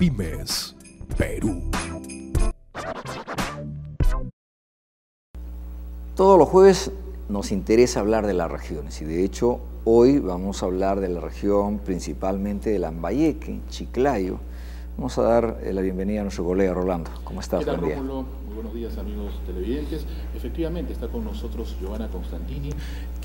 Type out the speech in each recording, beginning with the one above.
Pymes, Perú. Todos los jueves nos interesa hablar de las regiones y de hecho hoy vamos a hablar de la región principalmente de Lambayeque, Chiclayo. Vamos a dar la bienvenida a nuestro colega Rolando. ¿Cómo estás? ¿Qué tal, Buen día. Rómulo? Muy buenos días, amigos televidentes. Efectivamente está con nosotros Giovanna Constantini,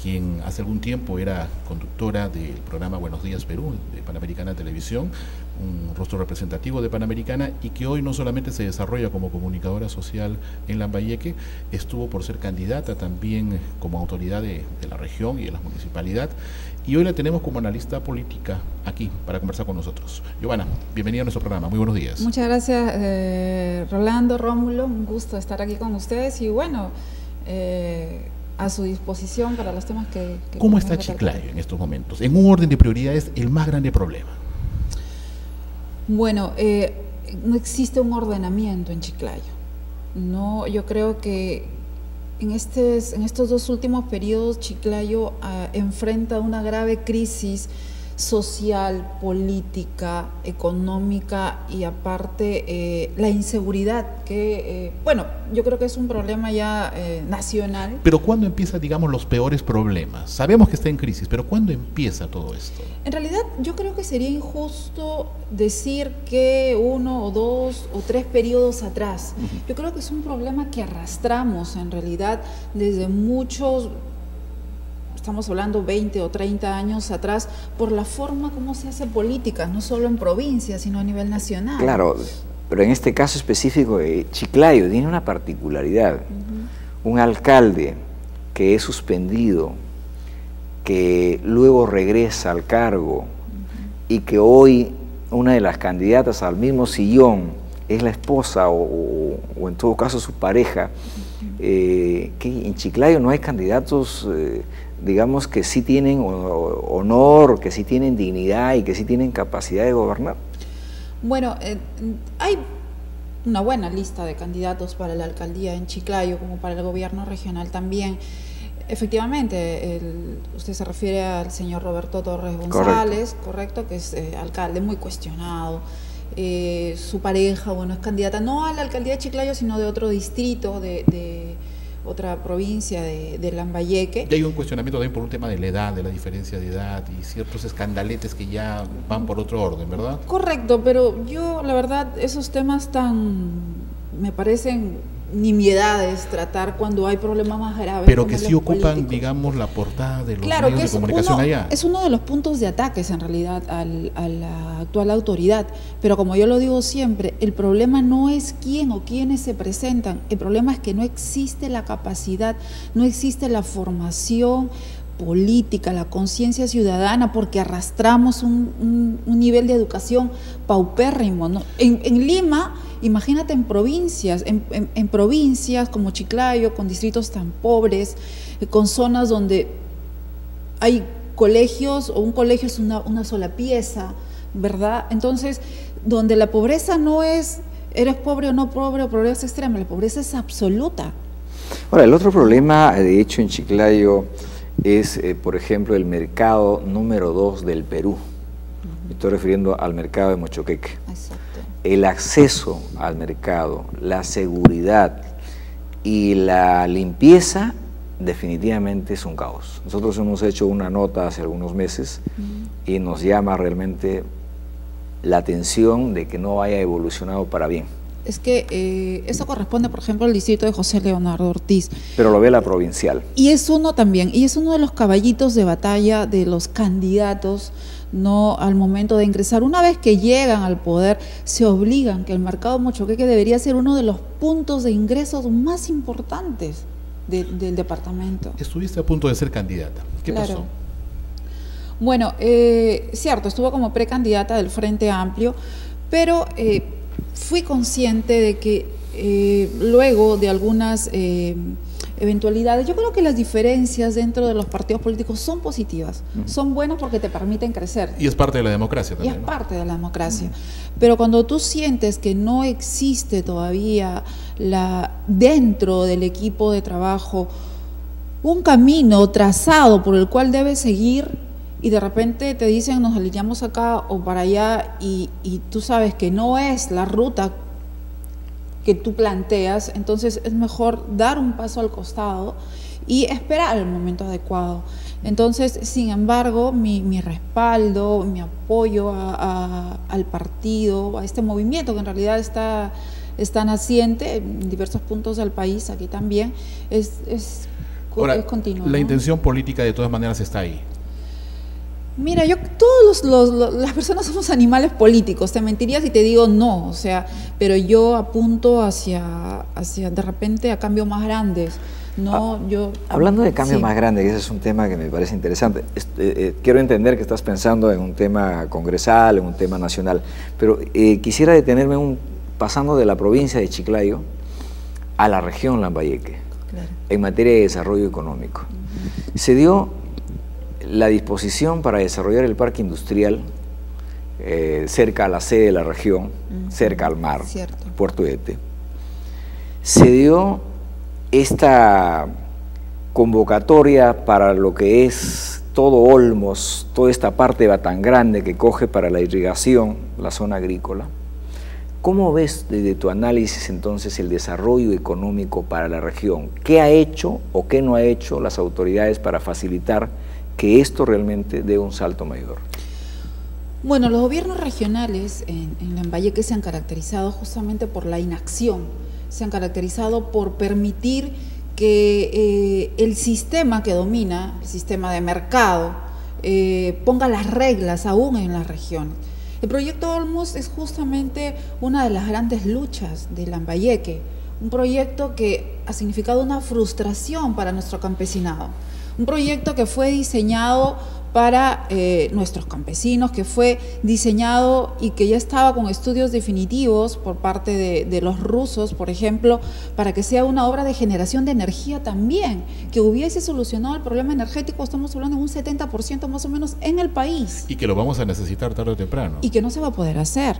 quien hace algún tiempo era conductora del programa Buenos Días Perú de Panamericana Televisión, un rostro representativo de Panamericana y que hoy no solamente se desarrolla como comunicadora social en Lambayeque, estuvo por ser candidata también como autoridad de la región y de la municipalidad, y hoy la tenemos como analista política aquí para conversar con nosotros. Giovanna, bienvenida a nuestro programa, muy buenos días. Muchas gracias, Rolando, Rómulo, un gusto estar aquí con ustedes y bueno, a su disposición para los temas que ¿Cómo está Chiclayo en estos momentos? En un orden de prioridades, el más grande problema. Bueno, no existe un ordenamiento en Chiclayo. No, yo creo que en estos dos últimos periodos Chiclayo enfrenta una grave crisis social, política, económica y aparte la inseguridad que, bueno, yo creo que es un problema ya nacional. Pero ¿cuándo empiezan, digamos, los peores problemas? Sabemos que está en crisis, pero ¿cuándo empieza todo esto? En realidad yo creo que sería injusto decir que 1 o 2 o 3 periodos atrás. Yo creo que es un problema que arrastramos en realidad desde muchos, estamos hablando 20 o 30 años atrás, por la forma como se hace política, no solo en provincias, sino a nivel nacional. Claro, pero en este caso específico de Chiclayo tiene una particularidad. Un alcalde que es suspendido, que luego regresa al cargo y que hoy una de las candidatas al mismo sillón es la esposa o en todo caso su pareja, que en Chiclayo no hay candidatos digamos que sí tienen honor, que sí tienen dignidad y que sí tienen capacidad de gobernar. Bueno, hay una buena lista de candidatos para la alcaldía en Chiclayo como para el gobierno regional también. Efectivamente, usted se refiere al señor Roberto Torres González, correcto, que es alcalde muy cuestionado. Su pareja, bueno, es candidata no a la alcaldía de Chiclayo, sino de otro distrito, de otra provincia de Lambayeque. Y hay un cuestionamiento también por un tema de la edad, de la diferencia de edad y ciertos escandaletes que ya van por otro orden, ¿verdad? Correcto, pero yo, la verdad, esos temas me parecen nimiedades tratar cuando hay problemas más graves. Pero que sí ocupan, digamos, la portada de los medios de comunicación allá. Es uno de los puntos de ataques en realidad a la actual autoridad, pero como yo lo digo siempre, el problema no es quién o quiénes se presentan, el problema es que no existe la capacidad, no existe la formación política, la conciencia ciudadana, porque arrastramos un nivel de educación paupérrimo, ¿no? En Lima, imagínate en provincias como Chiclayo, con distritos tan pobres, con zonas donde hay colegios o un colegio es una sola pieza, ¿verdad? Entonces, donde la pobreza no es, eres pobre o no pobre o pobreza extrema, la pobreza es absoluta. Ahora, el otro problema, de hecho, en Chiclayo es, por ejemplo, el mercado número 2 del Perú. Me estoy refiriendo al mercado de Mochoqueque. Exacto. El acceso al mercado, la seguridad y la limpieza definitivamente es un caos. Nosotros hemos hecho una nota hace algunos meses y nos llama realmente la atención de que no haya evolucionado para bien. Es que eso corresponde, por ejemplo, al distrito de José Leonardo Ortiz. Pero lo ve la provincial. Y es uno también, y es uno de los caballitos de batalla de los candidatos, no al momento de ingresar. Una vez que llegan al poder, se obligan que el mercado Mochoqueque debería ser uno de los puntos de ingresos más importantes del departamento. Estuviste a punto de ser candidata. ¿Qué pasó? Bueno, cierto, estuvo como precandidata del Frente Amplio, pero fui consciente de que luego de algunas eventualidades, yo creo que las diferencias dentro de los partidos políticos son positivas, son buenas porque te permiten crecer. Y es parte de la democracia también. Y es parte de la democracia. Pero cuando tú sientes que no existe todavía dentro del equipo de trabajo un camino trazado por el cual debes seguir, y de repente te dicen nos alineamos acá o para allá y tú sabes que no es la ruta que tú planteas, entonces es mejor dar un paso al costado y esperar el momento adecuado. Entonces, sin embargo, mi respaldo, mi apoyo al partido, a este movimiento que en realidad está naciente en diversos puntos del país, aquí también, es continuo. La intención política de todas maneras está ahí. Mira, todos las personas somos animales políticos, te mentiría si te digo no, o sea, pero yo apunto hacia de repente a cambios más grandes. No, hablando de cambios más grandes, ese es un tema que me parece interesante. Quiero entender que estás pensando en un tema congresal, en un tema nacional, pero quisiera detenerme pasando de la provincia de Chiclayo a la región Lambayeque, claro, en materia de desarrollo económico. Se dio la disposición para desarrollar el parque industrial cerca a la sede de la región, cerca al mar, Puerto Ete. Se dio esta convocatoria para lo que es todo Olmos, toda esta parte de Batangrande que coge para la irrigación, la zona agrícola. ¿Cómo ves desde tu análisis entonces el desarrollo económico para la región? ¿Qué ha hecho o qué no ha hecho las autoridades para facilitar que esto realmente dé un salto mayor? Bueno, los gobiernos regionales en Lambayeque se han caracterizado justamente por la inacción, se han caracterizado por permitir que el sistema que domina, el sistema de mercado, ponga las reglas aún en las regiones. El proyecto Olmos es justamente una de las grandes luchas de Lambayeque, un proyecto que ha significado una frustración para nuestro campesinado, un proyecto que fue diseñado para nuestros campesinos, que fue diseñado y que ya estaba con estudios definitivos por parte de los rusos, por ejemplo, para que sea una obra de generación de energía también, que hubiese solucionado el problema energético, estamos hablando de un 70% más o menos en el país. Y que lo vamos a necesitar tarde o temprano. Y que no se va a poder hacer.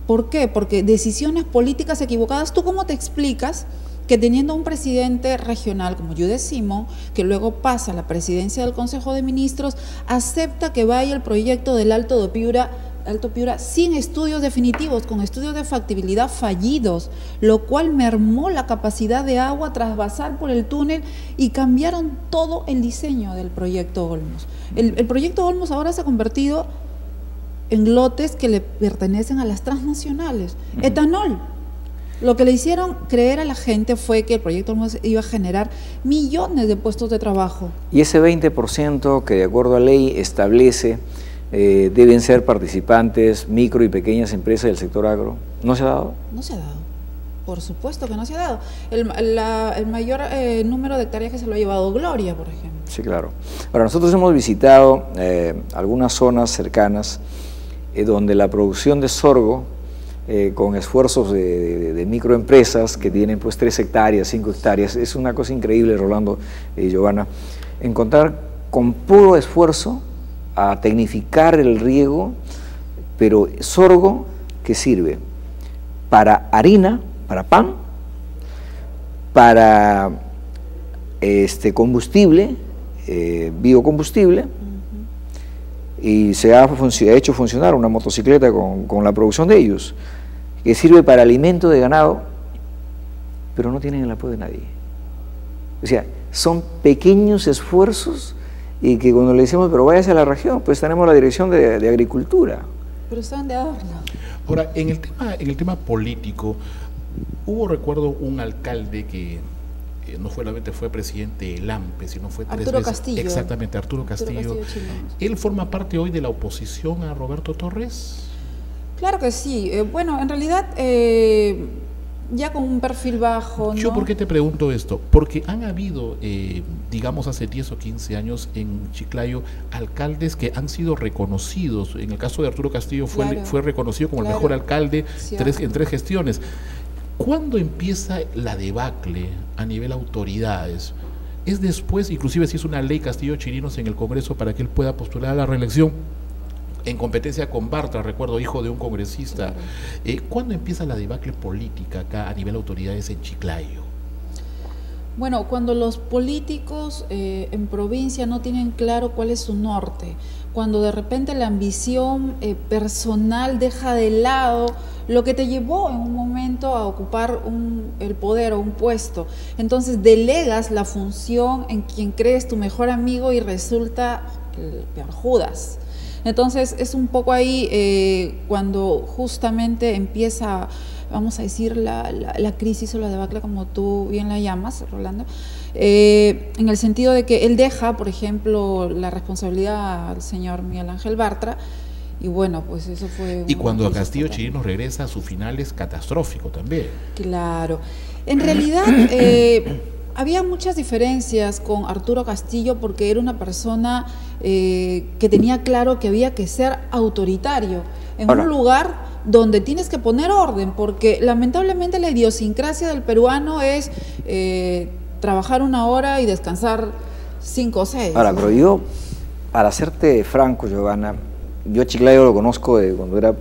¿Por qué? Porque decisiones políticas equivocadas, ¿tú cómo te explicas que teniendo un presidente regional como Yudes Simón, que luego pasa a la presidencia del Consejo de Ministros, acepta que vaya el proyecto del Alto Piura sin estudios definitivos, con estudios de factibilidad fallidos, lo cual mermó la capacidad de agua tras pasar por el túnel y cambiaron todo el diseño del proyecto Olmos? El proyecto Olmos ahora se ha convertido en lotes que le pertenecen a las transnacionales. Etanol. Lo que le hicieron creer a la gente fue que el proyecto Olmos iba a generar millones de puestos de trabajo. Y ese 20% que de acuerdo a ley establece deben ser participantes micro y pequeñas empresas del sector agro, ¿no se ha dado? No se ha dado, por supuesto que no se ha dado. El mayor número de hectáreas que se lo ha llevado Gloria, por ejemplo. Sí, claro. Ahora, nosotros hemos visitado algunas zonas cercanas donde la producción de sorgo, con esfuerzos de microempresas que tienen pues 3 hectáreas, 5 hectáreas, es una cosa increíble, Rolando y Giovanna, encontrar con puro esfuerzo a tecnificar el riego, pero sorgo que sirve para harina, para pan, para combustible, biocombustible, y se ha hecho funcionar una motocicleta con la producción de ellos, que sirve para alimento de ganado, pero no tienen el apoyo de nadie. O sea, son pequeños esfuerzos y que cuando le decimos, pero váyase a la región, pues tenemos la dirección de agricultura. Pero están de adorno. Ahora, en el tema político, recuerdo un alcalde que no solamente fue presidente del AMPE, sino fue 3 veces. Castillo. Exactamente, Arturo Castillo. ¿Él forma parte hoy de la oposición a Roberto Torres? Claro que sí. Bueno, en realidad ya con un perfil bajo, ¿no? ¿Yo por qué te pregunto esto? Porque han habido, digamos, hace 10 o 15 años en Chiclayo, alcaldes que han sido reconocidos. En el caso de Arturo Castillo fue reconocido como el mejor alcalde en 3 gestiones. ¿Cuándo empieza la debacle a nivel autoridades? ¿Es después, inclusive si es una ley Castillo-Chirinos en el Congreso para que él pueda postular a la reelección en competencia con Bartra, recuerdo, hijo de un congresista? ¿Cuándo empieza la debacle política acá a nivel autoridades en Chiclayo? Bueno, cuando los políticos en provincia no tienen claro cuál es su norte, cuando de repente la ambición personal deja de lado lo que te llevó en un momento a ocupar el poder o un puesto. Entonces delegas la función en quien crees tu mejor amigo y resulta el peor Judas. Entonces es un poco ahí cuando justamente empieza, vamos a decir, la crisis o la debacle, como tú bien la llamas, Rolando, en el sentido de que él deja, por ejemplo, la responsabilidad al señor Miguel Ángel Bartra, y bueno, pues eso fue... Y cuando Castillo Chirinos regresa, su final es catastrófico también. Claro. En realidad, había muchas diferencias con Arturo Castillo porque era una persona que tenía claro que había que ser autoritario en un lugar donde tienes que poner orden, porque lamentablemente la idiosincrasia del peruano es trabajar 1 hora y descansar 5 o 6. Ahora, pero yo, para serte franco, Giovanna, yo a Chiclayo lo conozco de cuando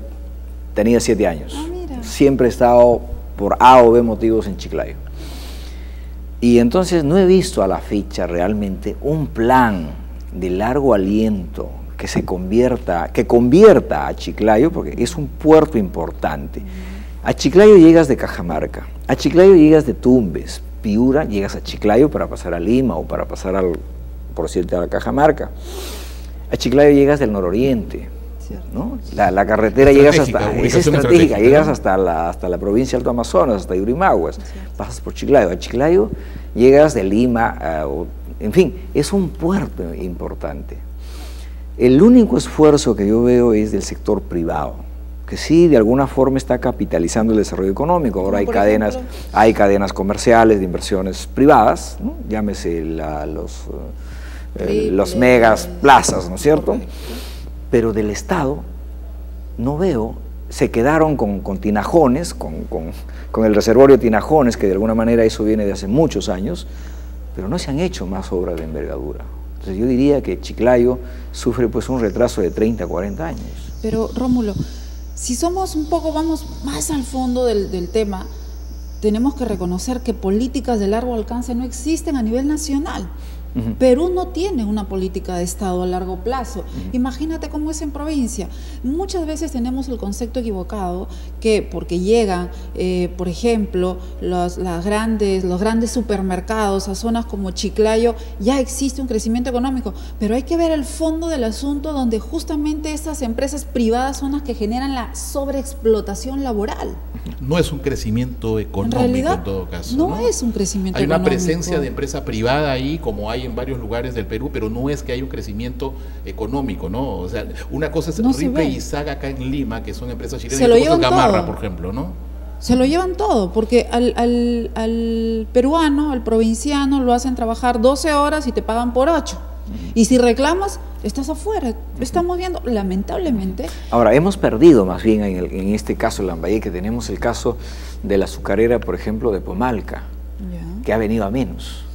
tenía 7 años. Ah, mira. Siempre he estado por A o B motivos en Chiclayo. Y entonces no he visto a la fecha realmente un plan de largo aliento que convierta a Chiclayo, porque es un puerto importante. A Chiclayo llegas de Cajamarca, a Chiclayo llegas de Tumbes, Piura, llegas a Chiclayo para pasar a Lima o para pasar por decirte, a Cajamarca. A Chiclayo llegas del nororiente, ¿no? La carretera llegas hasta, es estratégica, llegas hasta la provincia de Alto Amazonas, hasta Yurimaguas, pasas por Chiclayo. A Chiclayo llegas de Lima, en fin, es un puerto importante. El único esfuerzo que yo veo es del sector privado, que sí, de alguna forma está capitalizando el desarrollo económico. Ahora hay cadenas comerciales de inversiones privadas, ¿no? Llámese los megas plazas, ¿no es cierto? Pero del Estado no veo. Se quedaron con tinajones, con el reservorio de tinajones, que de alguna manera eso viene de hace muchos años, pero no se han hecho más obras de envergadura. Entonces yo diría que Chiclayo sufre pues un retraso de 30, 40 años. Pero Rómulo, si somos un poco, vamos más al fondo del tema, tenemos que reconocer que políticas de largo alcance no existen a nivel nacional. Perú no tiene una política de Estado a largo plazo. Imagínate cómo es en provincia. Muchas veces tenemos el concepto equivocado que porque llegan, por ejemplo, los grandes supermercados a zonas como Chiclayo, ya existe un crecimiento económico, pero hay que ver el fondo del asunto, donde justamente estas empresas privadas son las que generan la sobreexplotación laboral. No es un crecimiento económico en realidad, en todo caso. No es un crecimiento económico. Hay una presencia de empresa privada ahí, como hay en varios lugares del Perú, pero no es que haya un crecimiento económico, ¿no? O sea, una cosa es Ripe y Saga acá en Lima, que son empresas chilenas, se lo y otra cosa es Gamarra, todo, por ejemplo, ¿no? Se lo llevan todo, porque al peruano, al provinciano, lo hacen trabajar 12 horas y te pagan por 8. Y si reclamas, estás afuera. Estamos viendo, lamentablemente. Ahora, hemos perdido más bien en este caso, Lambayeque, tenemos el caso de la azucarera, por ejemplo, de Pomalca, que ha venido a menos.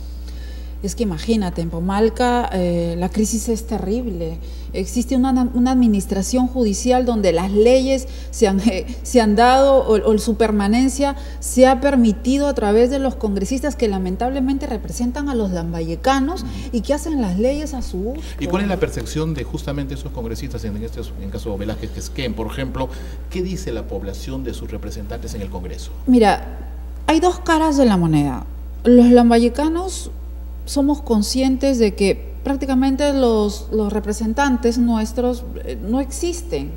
Es que imagínate, en Pomalca la crisis es terrible. Existe una administración judicial donde las leyes se han dado, o su permanencia se ha permitido a través de los congresistas que lamentablemente representan a los lambayecanos y que hacen las leyes a su gusto. ¿Y cuál es la percepción de justamente esos congresistas, en caso de Velázquez Quesquén, por ejemplo? ¿Qué dice la población de sus representantes en el Congreso? Mira, hay dos caras de la moneda. Los lambayecanos somos conscientes de que prácticamente los representantes nuestros no existen.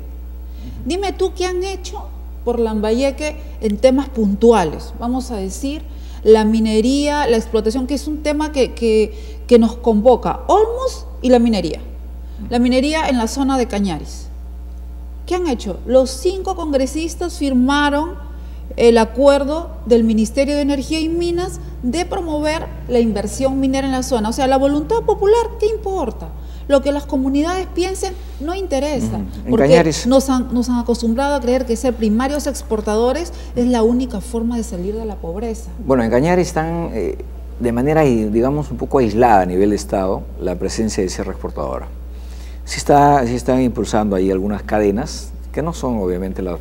Dime tú qué han hecho por Lambayeque en temas puntuales. Vamos a decir, la minería, la explotación, que es un tema que nos convoca, Olmos y la minería. La minería en la zona de Cañaris. ¿Qué han hecho? Los 5 congresistas firmaron el acuerdo del Ministerio de Energía y Minas de promover la inversión minera en la zona. O sea, la voluntad popular, ¿qué importa? Lo que las comunidades piensen no interesa, porque nos han acostumbrado a creer que ser primarios exportadores es la única forma de salir de la pobreza. Bueno, en Cañaris están de manera, digamos, un poco aislada a nivel de Estado la presencia de sierra exportadora. Sí están impulsando ahí algunas cadenas, que no son obviamente las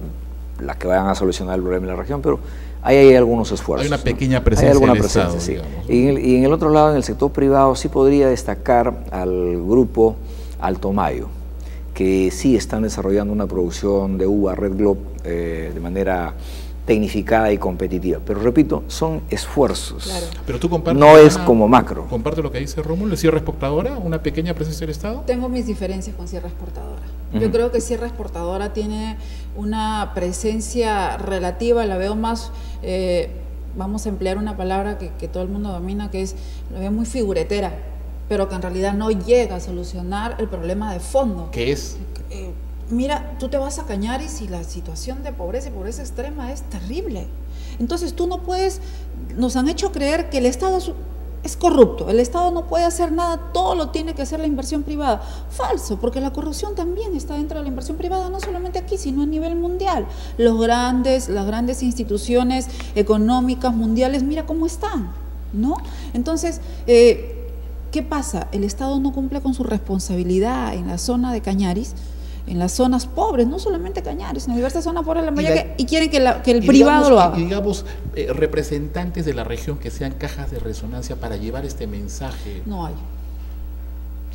que vayan a solucionar el problema de la región, pero hay algunos esfuerzos. Hay una pequeña presencia del Estado, sí. Digamos, ¿no? Y en el otro lado, en el sector privado, sí podría destacar al grupo Alto Mayo, que sí están desarrollando una producción de uva Red Globe de manera tecnificada y competitiva. Pero repito, son esfuerzos. Claro. Pero tú compartes, no es como macro. ¿Comparte lo que dice Rómulo? ¿Sierra Exportadora? ¿Una pequeña presencia del Estado? Tengo mis diferencias con Sierra Exportadora. Yo creo que Sierra Exportadora tiene una presencia relativa, la veo más, vamos a emplear una palabra que todo el mundo domina, que es, la veo muy figuretera, pero que en realidad no llega a solucionar el problema de fondo. ¿Qué es? Mira, tú te vas a Cañaris y la situación de pobreza y pobreza extrema es terrible. Entonces tú no puedes, nos han hecho creer que el Estado es corrupto, el Estado no puede hacer nada, todo lo tiene que hacer la inversión privada. Falso, porque la corrupción también está dentro de la inversión privada, no solamente aquí, sino a nivel mundial. Las grandes instituciones económicas mundiales, mira cómo están, ¿no? Entonces, ¿qué pasa? El Estado no cumple con su responsabilidad en la zona de Cañaris, en las zonas pobres, no solamente Cañaris, en diversas zonas pobres de Lambayeque, y quieren que el privado lo haga. Y digamos, representantes de la región que sean cajas de resonancia para llevar este mensaje. No hay.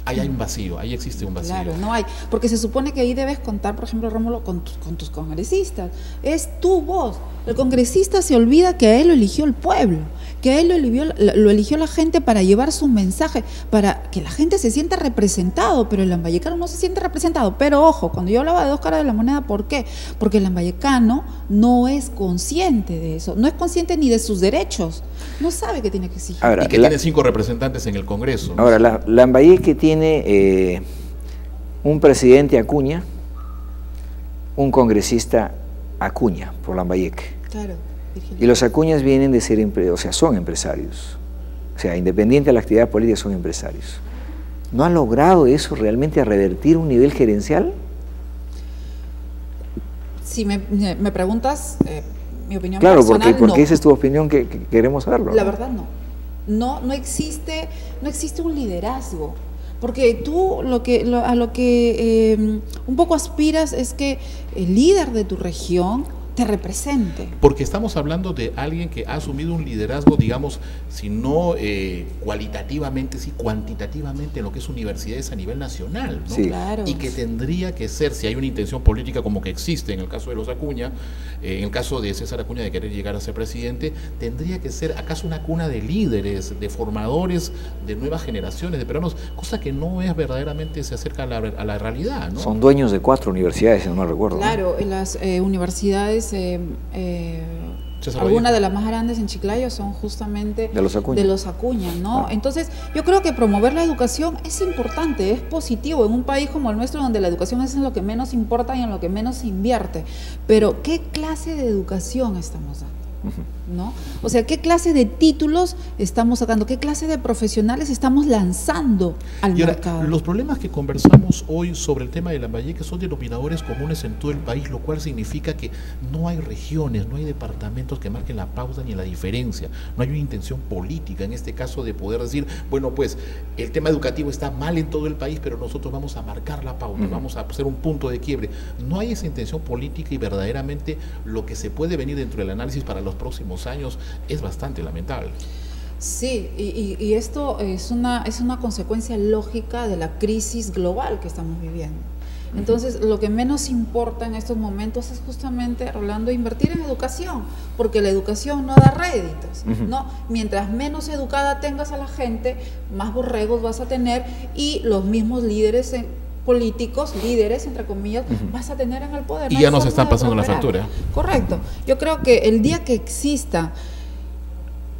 Ahí hay un vacío, ahí existe un vacío. Claro, no hay, porque se supone que ahí debes contar, por ejemplo, Rómulo, con tus congresistas. Es tu voz. El congresista se olvida que a él lo eligió el pueblo, que a él lo eligió la gente para llevar su mensaje, para que la gente se sienta representado, pero el lambayecano no se siente representado. Pero ojo, cuando yo hablaba de dos caras de la moneda, ¿por qué? Porque el lambayecano no es consciente de eso, no es consciente ni de sus derechos, no sabe que tiene que exigir. Ahora, y que tiene 5 representantes en el Congreso, ¿no? Ahora, Lambayeque tiene un presidente Acuña, un congresista Acuña por Lambayeque. Claro, Virgilio. Y los Acuñas vienen de ser, son empresarios. O sea, independiente de la actividad política, son empresarios. ¿No ha logrado eso realmente a revertir un nivel gerencial? Si me preguntas, mi opinión claro, personal, porque no. esa es tu opinión que queremos saberlo. La verdad no. No existe un liderazgo. Porque tú a lo que un poco aspiras es que el líder de tu región te represente. Porque estamos hablando de alguien que ha asumido un liderazgo, digamos, si no cualitativamente, sí cuantitativamente en lo que es universidades a nivel nacional, ¿no? Sí. Claro. Y que tendría que ser, si hay una intención política como que existe en el caso de los Acuña, en el caso de César Acuña de querer llegar a ser presidente, tendría que ser acaso una cuna de líderes, de formadores, de nuevas generaciones de peruanos, cosa que no es verdaderamente, se acerca a la realidad, ¿no? Son dueños de 4 universidades, si no me recuerdo. Claro, en las universidades, algunas de las más grandes en Chiclayo son justamente de los Acuña, ¿no? Entonces, yo creo que promover la educación es importante, es positivo en un país como el nuestro, donde la educación es en lo que menos importa y en lo que menos se invierte. Pero, ¿qué clase de educación estamos dando? ¿No? O sea, ¿qué clase de títulos estamos sacando? ¿Qué clase de profesionales estamos lanzando al mercado? Los problemas que conversamos hoy sobre el tema de Lambayeque son denominadores comunes en todo el país, lo cual significa que no hay regiones, no hay departamentos que marquen la pauta ni la diferencia. No hay una intención política en este caso de poder decir, bueno, pues el tema educativo está mal en todo el país, pero nosotros vamos a marcar la pauta, vamos a hacer un punto de quiebre. No hay esa intención política y verdaderamente lo que se puede venir dentro del análisis para los próximos años es bastante lamentable. Sí, y esto es una consecuencia lógica de la crisis global que estamos viviendo. Entonces, lo que menos importa en estos momentos es justamente, Rolando, invertir en educación, porque la educación no da réditos, ¿no? Mientras menos educada tengas a la gente, más borregos vas a tener y los mismos líderes políticos, líderes, entre comillas, vas a tener en el poder. Y ya nos están pasando la factura. Correcto. Yo creo que el día que exista,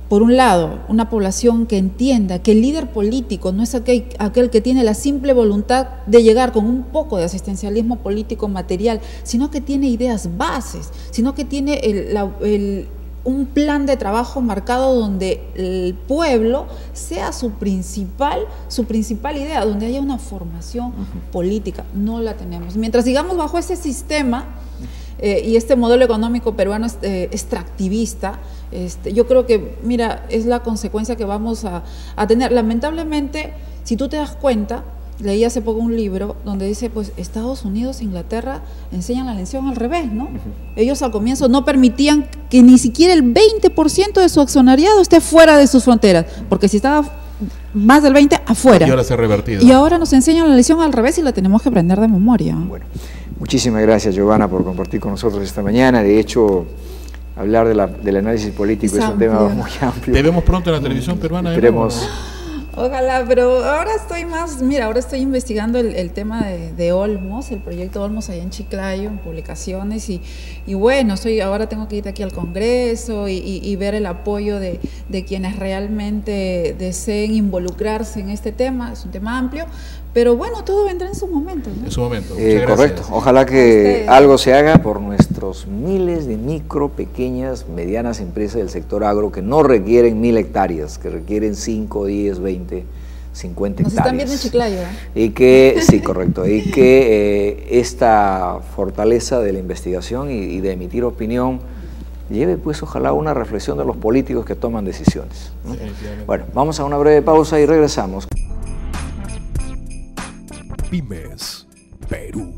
por un lado, una población que entienda que el líder político no es aquel que tiene la simple voluntad de llegar con un poco de asistencialismo político material, sino que tiene ideas bases, sino que tiene un plan de trabajo marcado donde el pueblo sea su principal idea, donde haya una formación política. No la tenemos. Mientras sigamos bajo ese sistema y este modelo económico peruano extractivista, yo creo que, mira, es la consecuencia que vamos a tener. Lamentablemente, si tú te das cuenta, leí hace poco un libro donde dice, pues Estados Unidos e Inglaterra enseñan la lección al revés, ¿no? Ellos al comienzo no permitían que ni siquiera el 20% de su accionariado esté fuera de sus fronteras, porque si estaba más del 20 afuera. Y ahora se ha revertido. Y ahora nos enseñan la lección al revés y la tenemos que aprender de memoria. Bueno, muchísimas gracias, Giovanna, por compartir con nosotros esta mañana. De hecho, hablar del análisis político es un tema muy amplio. Te vemos pronto en la televisión peruana. Esperemos. Ojalá, pero ahora estoy investigando el tema de Olmos, el proyecto Olmos allá en Chiclayo, en publicaciones, y bueno, ahora tengo que ir aquí al Congreso y ver el apoyo de quienes realmente deseen involucrarse en este tema. Es un tema amplio, pero bueno, todo vendrá en su momento, ¿no? En su momento. Correcto. Ojalá que algo se haga por nuestros miles de micro, pequeñas, medianas empresas del sector agro que no requieren 1000 hectáreas, que requieren 5, 10, 20, 50 hectáreas. Nos están viendo en Chiclayo, ¿eh? Y que, sí, correcto, y que esta fortaleza de la investigación y de emitir opinión lleve, pues, ojalá una reflexión de los políticos que toman decisiones, ¿no? Sí, bueno, vamos a una breve pausa y regresamos. Pymes Perú.